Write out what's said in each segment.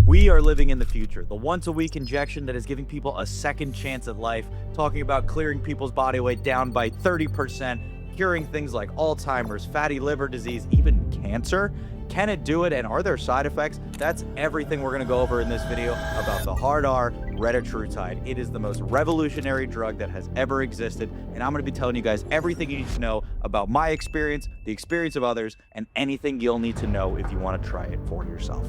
We are living in the future, the once-a-week injection that is giving people a second chance at life, talking about clearing people's body weight down by 30%, curing things like Alzheimer's, fatty liver disease, even cancer. Can it do it, and are there side effects? That's everything we're going to go over in this video about the hard R Retatrutide. It is the most revolutionary drug that has ever existed, and I'm going to be telling you guys everything you need to know about my experience, the experience of others, and anything you'll need to know if you want to try it for yourself.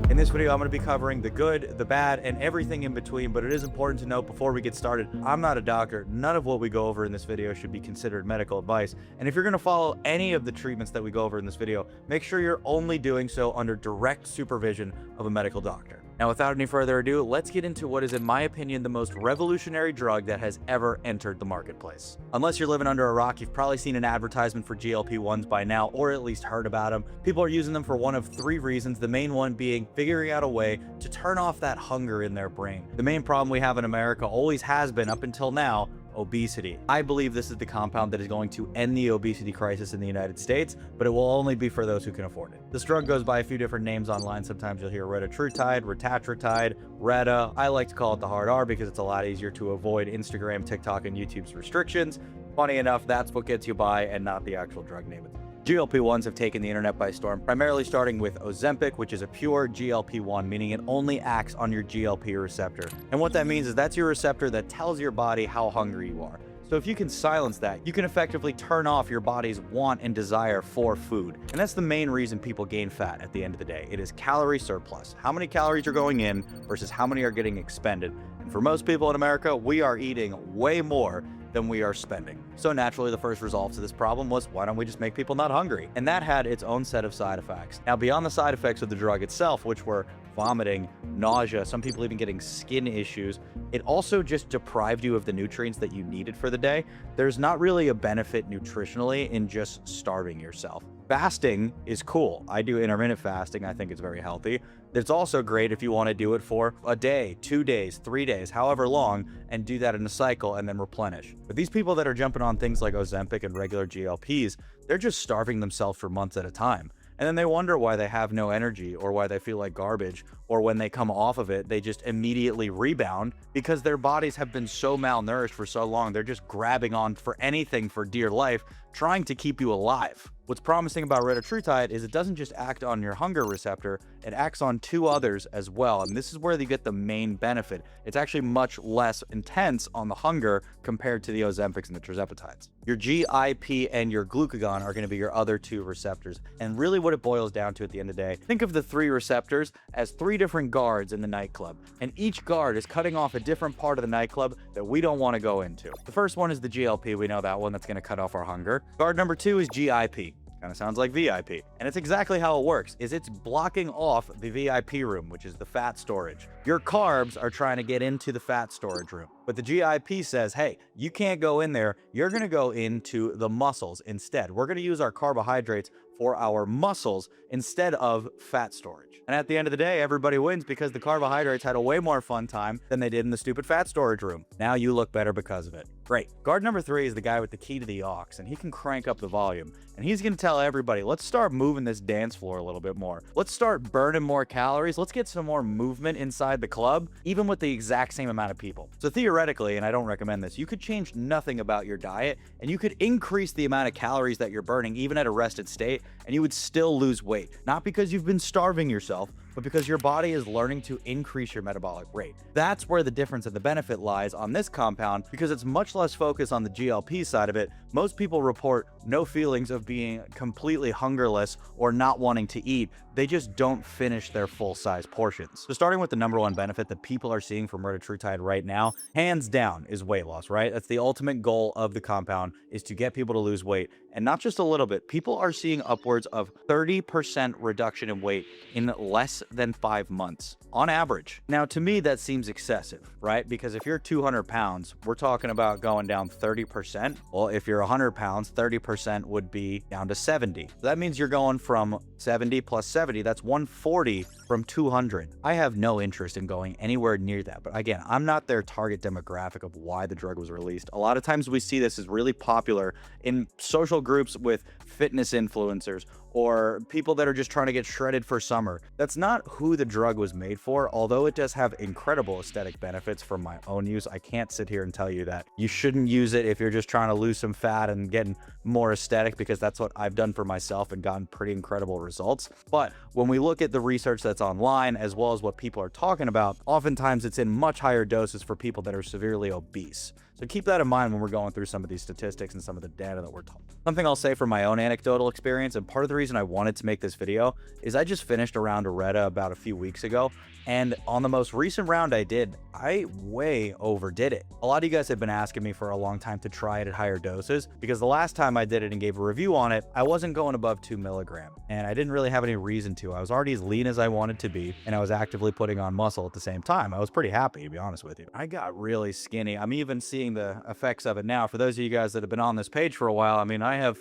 In this video, I'm going to be covering the good, the bad, and everything in between, but it is important to note before we get started, I'm not a doctor. None of what we go over in this video should be considered medical advice, and if you're going to follow any of the treatments that we go over in this video, make sure you're only doing so under direct supervision of a medical doctor. Now, without any further ado, let's get into what is, in my opinion, the most revolutionary drug that has ever entered the marketplace. Unless you're living under a rock, you've probably seen an advertisement for GLP-1s by now, or at least heard about them. People are using them for one of three reasons, the main one being figuring out a way to turn off that hunger in their brain. The main problem we have in America always has been, up until now, obesity. I believe this is the compound that is going to end the obesity crisis in the United States, but it will only be for those who can afford it. This drug goes by a few different names online. Sometimes you'll hear Retatrutide, Retatrutide, Reta. I like to call it the hard R because it's a lot easier to avoid Instagram, TikTok, and YouTube's restrictions. Funny enough, that's what gets you by and not the actual drug name. GLP-1s have taken the internet by storm, primarily starting with Ozempic, which is a pure GLP-1, meaning it only acts on your GLP receptor. And what that means is that's your receptor that tells your body how hungry you are. So if you can silence that, you can effectively turn off your body's want and desire for food. And that's the main reason people gain fat at the end of the day. It is calorie surplus. How many calories are going in versus how many are getting expended. And for most people in America, we are eating way more than we are spending. So naturally, the first result to this problem was, why don't we just make people not hungry? And that had its own set of side effects. Now, beyond the side effects of the drug itself, which were vomiting, nausea, some people even getting skin issues, it also just deprived you of the nutrients that you needed for the day. There's not really a benefit nutritionally in just starving yourself. Fasting is cool. I do intermittent fasting. I think it's very healthy. It's also great if you want to do it for a day, 2 days, 3 days, however long, and do that in a cycle and then replenish. But these people that are jumping on things like Ozempic and regular GLPs, they're just starving themselves for months at a time. And then they wonder why they have no energy or why they feel like garbage, or when they come off of it, they just immediately rebound because their bodies have been so malnourished for so long. They're just grabbing on for anything for dear life, trying to keep you alive. What's promising about Retatrutide is it doesn't just act on your hunger receptor, it acts on two others as well. And this is where you get the main benefit. It's actually much less intense on the hunger compared to the Ozempics and the tirzepatides. Your GIP and your Glucagon are going to be your other two receptors. And really what it boils down to at the end of the day, think of the three receptors as three different guards in the nightclub. And each guard is cutting off a different part of the nightclub that we don't want to go into. The first one is the GLP. We know that one, that's going to cut off our hunger. Guard number two is GIP. Kind of sounds like VIP. And it's exactly how it works, is it's blocking off the VIP room, which is the fat storage. Your carbs are trying to get into the fat storage room. But the GIP says, hey, you can't go in there. You're going to go into the muscles instead. We're going to use our carbohydrates for our muscles instead of fat storage. And at the end of the day, everybody wins because the carbohydrates had a way more fun time than they did in the stupid fat storage room. Now you look better because of it. Great. Guard number three is the guy with the key to the aux, and he can crank up the volume. And he's going to tell everybody, let's start moving this dance floor a little bit more. Let's start burning more calories. Let's get some more movement inside the club, even with the exact same amount of people. So theoretically, and I don't recommend this, you could change nothing about your diet, and you could increase the amount of calories that you're burning, even at a rested state, and you would still lose weight. Not because you've been starving yourself, but because your body is learning to increase your metabolic rate. That's where the difference and the benefit lies on this compound, because it's much less focused on the GLP side of it. Most people report no feelings of being completely hungerless or not wanting to eat. They just don't finish their full-size portions. So starting with the number one benefit that people are seeing from Retatrutide right now, hands down, is weight loss, right? That's the ultimate goal of the compound, is to get people to lose weight. And not just a little bit. People are seeing upwards of 30% reduction in weight in less than 5 months on average. Now, to me, that seems excessive, right? Because if you're 200 pounds, we're talking about going down 30%. Well, if you're 100 pounds, 30% would be down to 70. So that means you're going from 70 plus 70, that's 140 from 200. I have no interest in going anywhere near that. But again, I'm not their target demographic of why the drug was released. A lot of times we see this as really popular in social groups with fitness influencers or people that are just trying to get shredded for summer. That's not who the drug was made for, although it does have incredible aesthetic benefits from my own use. I can't sit here and tell you that you shouldn't use it if you're just trying to lose some fat and getting more aesthetic, because that's what I've done for myself and gotten pretty incredible results. But when we look at the research that's online, as well as what people are talking about, oftentimes it's in much higher doses for people that are severely obese. So keep that in mind when we're going through some of these statistics and some of the data that we're talking. Something I'll say from my own anecdotal experience, and part of the reason I wanted to make this video, is I just finished a round of Reta about a few weeks ago, and on the most recent round I did, I way overdid it. A lot of you guys have been asking me for a long time to try it at higher doses, because the last time I did it and gave a review on it, I wasn't going above 2 milligrams, and I didn't really have any reason to. I was already as lean as I wanted to be, and I was actively putting on muscle at the same time. I was pretty happy, to be honest with you. I got really skinny. I'm even seeing the effects of it now. For those of you guys that have been on this page for a while, I mean, I have,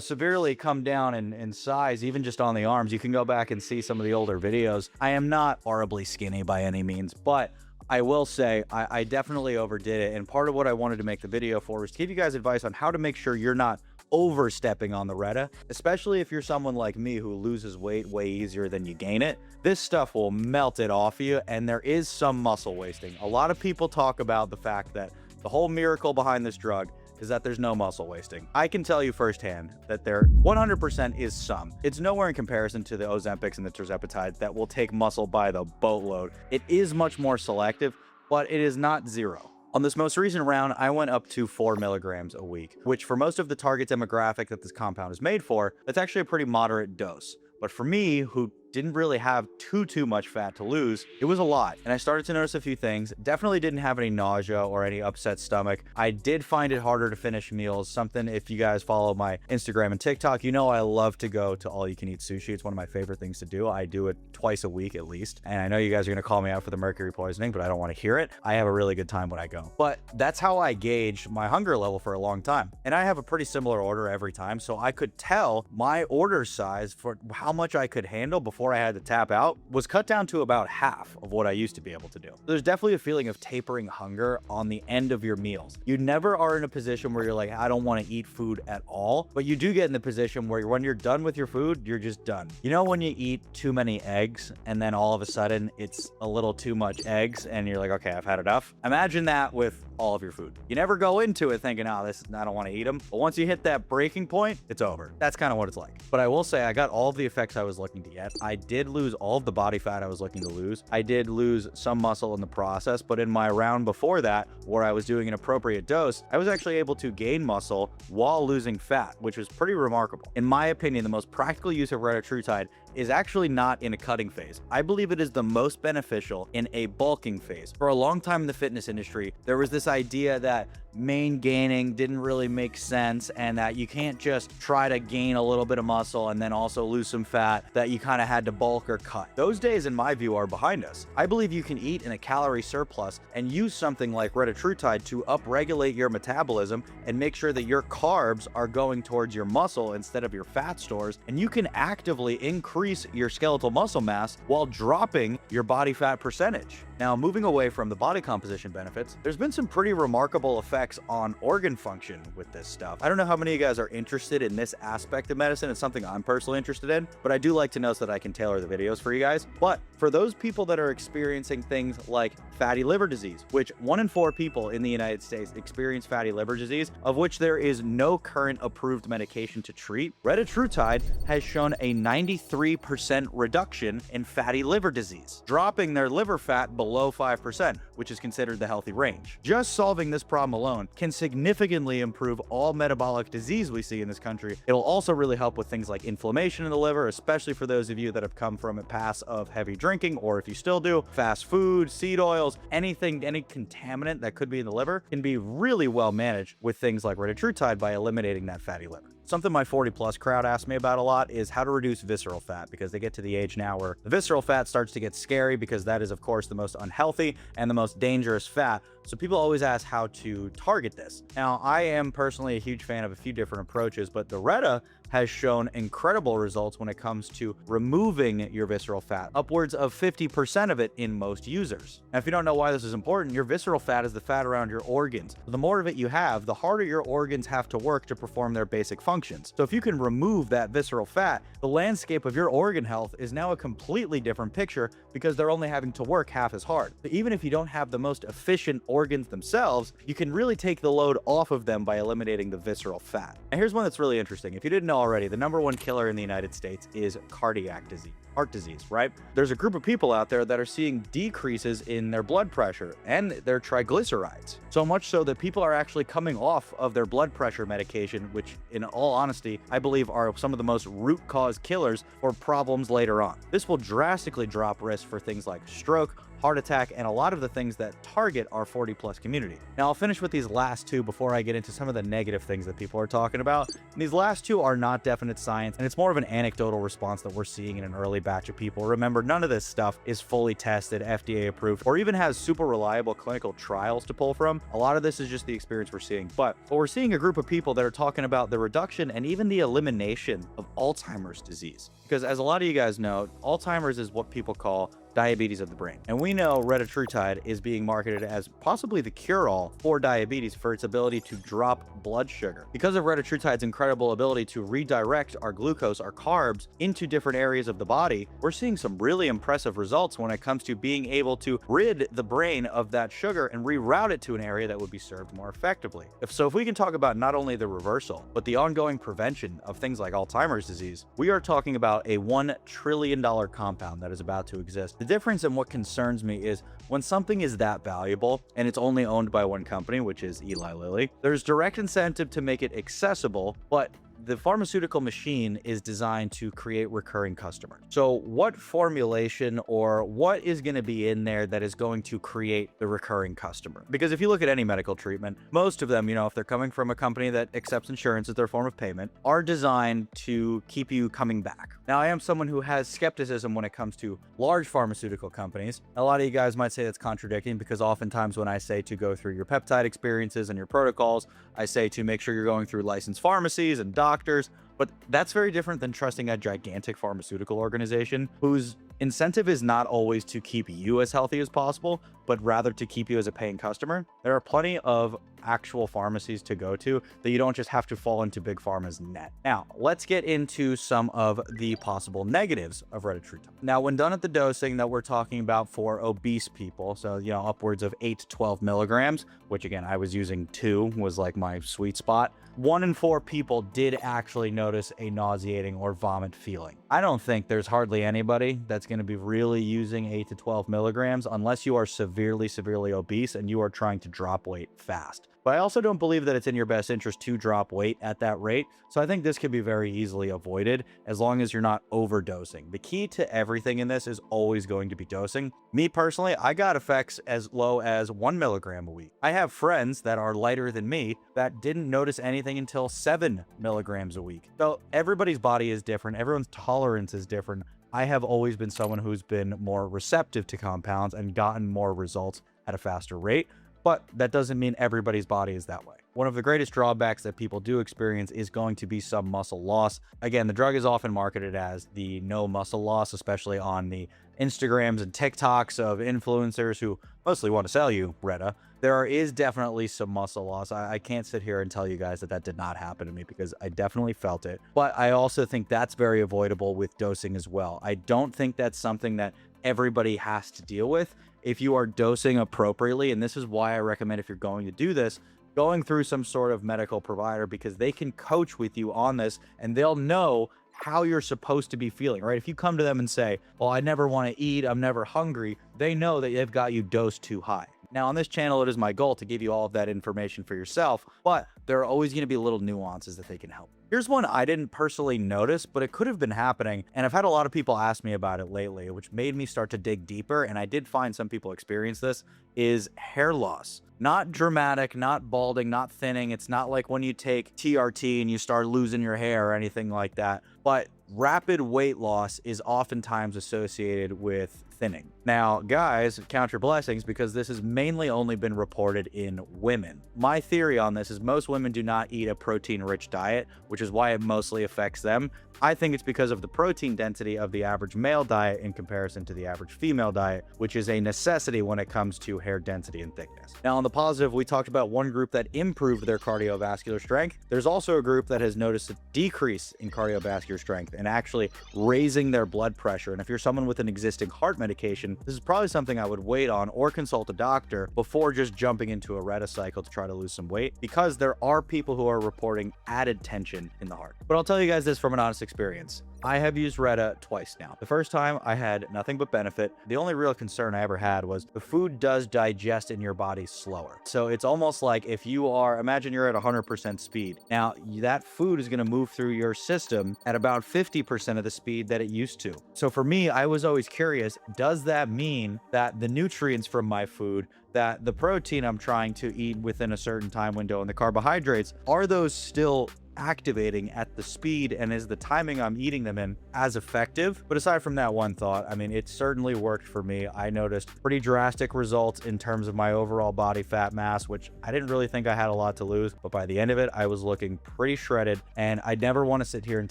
severely come down in size, even just on the arms. You can go back and see some of the older videos. I am not horribly skinny by any means, but I will say I definitely overdid it. And part of what I wanted to make the video for was to give you guys advice on how to make sure you're not overstepping on the Reta, especially if you're someone like me who loses weight way easier than you gain it. This stuff will melt it off you, and there is some muscle wasting. A lot of people talk about the fact that the whole miracle behind this drug is that there's no muscle wasting. I can tell you firsthand that there 100% is some. It's nowhere in comparison to the Ozempics and the Tirzepatides that will take muscle by the boatload. It is much more selective, but it is not zero. On this most recent round, I went up to 4 milligrams a week, which for most of the target demographic that this compound is made for, that's actually a pretty moderate dose. But for me, who didn't really have too much fat to lose, it was a lot. And I started to notice a few things. Definitely didn't have any nausea or any upset stomach. I did find it harder to finish meals. Something, if you guys follow my Instagram and TikTok, you know I love to go to all you can eat sushi. It's one of my favorite things to do. I do it twice a week at least. And I know you guys are gonna call me out for the mercury poisoning, but I don't want to hear it. I have a really good time when I go. But that's how I gauged my hunger level for a long time. And I have a pretty similar order every time, so I could tell my order size for how much I could handle before I had to tap out was cut down to about half of what I used to be able to do. There's definitely a feeling of tapering hunger on the end of your meals. You never are in a position where you're like, I don't want to eat food at all, but you do get in the position where when you're done with your food, you're just done. You know, when you eat too many eggs and then all of a sudden it's a little too much eggs and you're like, okay, I've had enough. Imagine that with all of your food. You never go into it thinking, oh, I don't want to eat them. But once you hit that breaking point, it's over. That's kind of what it's like. But I will say I got all of the effects I was looking to get. I did lose all of the body fat I was looking to lose. I did lose some muscle in the process, but in my round before that, where I was doing an appropriate dose, I was actually able to gain muscle while losing fat, which was pretty remarkable. In my opinion, the most practical use of Retatrutide is actually not in a cutting phase. I believe it is the most beneficial in a bulking phase. For a long time in the fitness industry, there was this idea that main gaining didn't really make sense and that you can't just try to gain a little bit of muscle and then also lose some fat, that you kind of had to bulk or cut. Those days, in my view, are behind us. I believe you can eat in a calorie surplus and use something like Retatrutide to upregulate your metabolism and make sure that your carbs are going towards your muscle instead of your fat stores, and you can actively increase your skeletal muscle mass while dropping your body fat percentage. Now, moving away from the body composition benefits, there's been some pretty remarkable effects on organ function with this stuff. I don't know how many of you guys are interested in this aspect of medicine. It's something I'm personally interested in, but I do like to know so that I can tailor the videos for you guys. But for those people that are experiencing things like fatty liver disease, which 1 in 4 people in the United States experience fatty liver disease, of which there is no current approved medication to treat, Retatrutide has shown a 93% reduction in fatty liver disease, dropping their liver fat below 5%, which is considered the healthy range. Just solving this problem alone can significantly improve all metabolic disease we see in this country. It'll also really help with things like inflammation in the liver, especially for those of you that have come from a past of heavy drinking, or if you still do, fast food, seed oils, anything, any contaminant that could be in the liver can be really well managed with things like Retatrutide by eliminating that fatty liver. Something my 40+ crowd asks me about a lot is how to reduce visceral fat, because they get to the age now where the visceral fat starts to get scary, because that is, of course, the most unhealthy and the most dangerous fat. So people always ask how to target this. Now, I am personally a huge fan of a few different approaches, but the Reta has shown incredible results when it comes to removing your visceral fat, upwards of 50% of it in most users. Now, if you don't know why this is important, your visceral fat is the fat around your organs. The more of it you have, the harder your organs have to work to perform their basic functions. So if you can remove that visceral fat, the landscape of your organ health is now a completely different picture because they're only having to work half as hard. So even if you don't have the most efficient organs themselves, you can really take the load off of them by eliminating the visceral fat. And here's one that's really interesting. If you didn't know already, the #1 killer in the United States is cardiac disease. Heart disease, right? There's a group of people out there that are seeing decreases in their blood pressure and their triglycerides. So much so that people are actually coming off of their blood pressure medication, which in all honesty, I believe are some of the most root cause killers for problems later on. This will drastically drop risk for things like stroke, heart attack, and a lot of the things that target our 40+ community. Now, I'll finish with these last two before I get into some of the negative things that people are talking about. And these last two are not definite science, and it's more of an anecdotal response that we're seeing in an early batch of people. Remember, none of this stuff is fully tested, FDA approved, or even has super reliable clinical trials to pull from. A lot of this is just the experience we're seeing. But we're seeing a group of people that are talking about the reduction and even the elimination of Alzheimer's disease. Because as a lot of you guys know, Alzheimer's is what people call diabetes of the brain. And we know Retatrutide is being marketed as possibly the cure-all for diabetes for its ability to drop blood sugar. Because of Retatrutide's incredible ability to redirect our glucose, our carbs, into different areas of the body, we're seeing some really impressive results when it comes to being able to rid the brain of that sugar and reroute it to an area that would be served more effectively. If we can talk about not only the reversal, but the ongoing prevention of things like Alzheimer's disease, we are talking about a $1 trillion compound that is about to exist. The difference in what concerns me is when something is that valuable and it's only owned by one company, which is Eli Lilly, there's direct incentive to make it accessible, but the pharmaceutical machine is designed to create recurring customers. So what formulation or what is going to be in there that is going to create the recurring customer? Because if you look at any medical treatment, most of them, if they're coming from a company that accepts insurance as their form of payment, are designed to keep you coming back. Now, I am someone who has skepticism when it comes to large pharmaceutical companies. A lot of you guys might say that's contradicting because oftentimes when I say to go through your peptide experiences and your protocols, I say to make sure you're going through licensed pharmacies and doctors, but that's very different than trusting a gigantic pharmaceutical organization whose incentive is not always to keep you as healthy as possible, but rather to keep you as a paying customer. There are plenty of actual pharmacies to go to that you don't just have to fall into Big Pharma's net. Now, let's get into some of the possible negatives of Retatrutide. Now, when done at the dosing that we're talking about for obese people, so, upwards of 8 to 12 milligrams, which again, I was using 2 was like my sweet spot. 1 in 4 people did actually notice a nauseating or vomit feeling. I don't think there's hardly anybody that's going to be really using 8 to 12 milligrams unless you are severely obese and you are trying to drop weight fast. But I also don't believe that it's in your best interest to drop weight at that rate. So I think this could be very easily avoided as long as you're not overdosing. The key to everything in this is always going to be dosing. Me personally, I got effects as low as 1 milligram a week. I have friends that are lighter than me that didn't notice anything until 7 milligrams a week. So everybody's body is different. Everyone's tolerance is different. I have always been someone who's been more receptive to compounds and gotten more results at a faster rate. But that doesn't mean everybody's body is that way. One of the greatest drawbacks that people do experience is going to be some muscle loss. Again, the drug is often marketed as the no muscle loss, especially on the Instagrams and TikToks of influencers who mostly want to sell you Reta. There is definitely some muscle loss. I can't sit here and tell you guys that did not happen to me because I definitely felt it. But I also think that's very avoidable with dosing as well. I don't think that's something that everybody has to deal with. If you are dosing appropriately, and this is why I recommend if you're going to do this, going through some sort of medical provider because they can coach with you on this and they'll know how you're supposed to be feeling, right? If you come to them and say, well, I never want to eat, I'm never hungry, they know that they've got you dosed too high. Now, on this channel, it is my goal to give you all of that information for yourself, but there are always going to be little nuances that they can help. Here's one I didn't personally notice, but it could have been happening, and I've had a lot of people ask me about it lately, which made me start to dig deeper, and I did find some people experience this, is hair loss. Not dramatic, not balding, not thinning. It's not like when you take TRT and you start losing your hair or anything like that, but rapid weight loss is oftentimes associated with thinning. Now, guys, count your blessings because this has mainly only been reported in women. My theory on this is most women do not eat a protein-rich diet, which is why it mostly affects them. I think it's because of the protein density of the average male diet in comparison to the average female diet, which is a necessity when it comes to hair density and thickness. Now, on the positive, we talked about one group that improved their cardiovascular strength. There's also a group that has noticed a decrease in cardiovascular strength and actually raising their blood pressure. And if you're someone with an existing heart medication, this is probably something I would wait on or consult a doctor before just jumping into a Reta cycle to try to lose some weight, because there are people who are reporting added tension in the heart. But I'll tell you guys this from an honest experience. I have used Reta twice now. The first time I had nothing but benefit. The only real concern I ever had was the food does digest in your body slower. So it's almost like if you are, imagine you're at 100% speed. Now that food is going to move through your system at about 50% of the speed that it used to. So for me, I was always curious, does that mean that the nutrients from my food, that the protein I'm trying to eat within a certain time window and the carbohydrates, are those still activating at the speed, and is the timing I'm eating them in as effective? But aside from that one thought, I mean, it certainly worked for me. I noticed pretty drastic results in terms of my overall body fat mass, which I didn't really think I had a lot to lose, but by the end of it, I was looking pretty shredded. And I never want to sit here and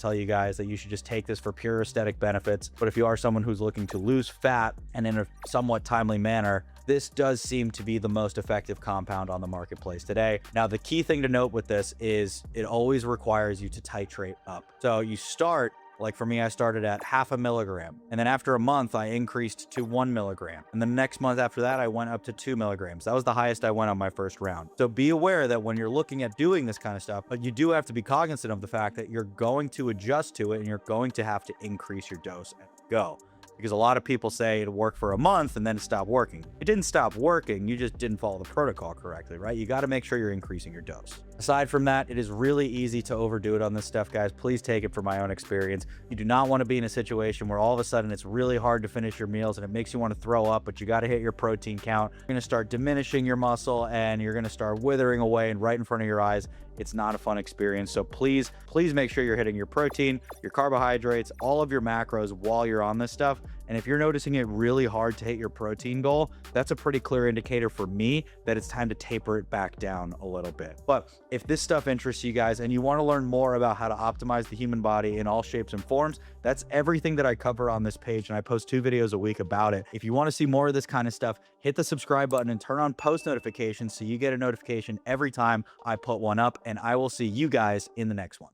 tell you guys that you should just take this for pure aesthetic benefits. But if you are someone who's looking to lose fat and in a somewhat timely manner, this does seem to be the most effective compound on the marketplace today. Now, the key thing to note with this is it always requires you to titrate up. So you start, like for me, I started at 0.5 milligram. And then after a month, I increased to 1 milligram. And the next month after that, I went up to 2 milligrams. That was the highest I went on my first round. So be aware that when you're looking at doing this kind of stuff, but you do have to be cognizant of the fact that you're going to adjust to it and you're going to have to increase your dose and go. Because a lot of people say it worked for a month and then it stopped working. It didn't stop working, you just didn't follow the protocol correctly, right? You got to make sure you're increasing your dose. Aside from that, it is really easy to overdo it on this stuff, guys. Please take it from my own experience. You do not want to be in a situation where all of a sudden it's really hard to finish your meals and it makes you want to throw up, but you got to hit your protein count. You're going to start diminishing your muscle and you're going to start withering away and right in front of your eyes. It's not a fun experience. So please make sure you're hitting your protein, your carbohydrates, all of your macros while you're on this stuff. And if you're noticing it really hard to hit your protein goal, that's a pretty clear indicator for me that it's time to taper it back down a little bit. But if this stuff interests you guys and you want to learn more about how to optimize the human body in all shapes and forms, that's everything that I cover on this page, and I post 2 videos a week about it. If you want to see more of this kind of stuff, hit the subscribe button and turn on post notifications so you get a notification every time I put one up, and I will see you guys in the next one.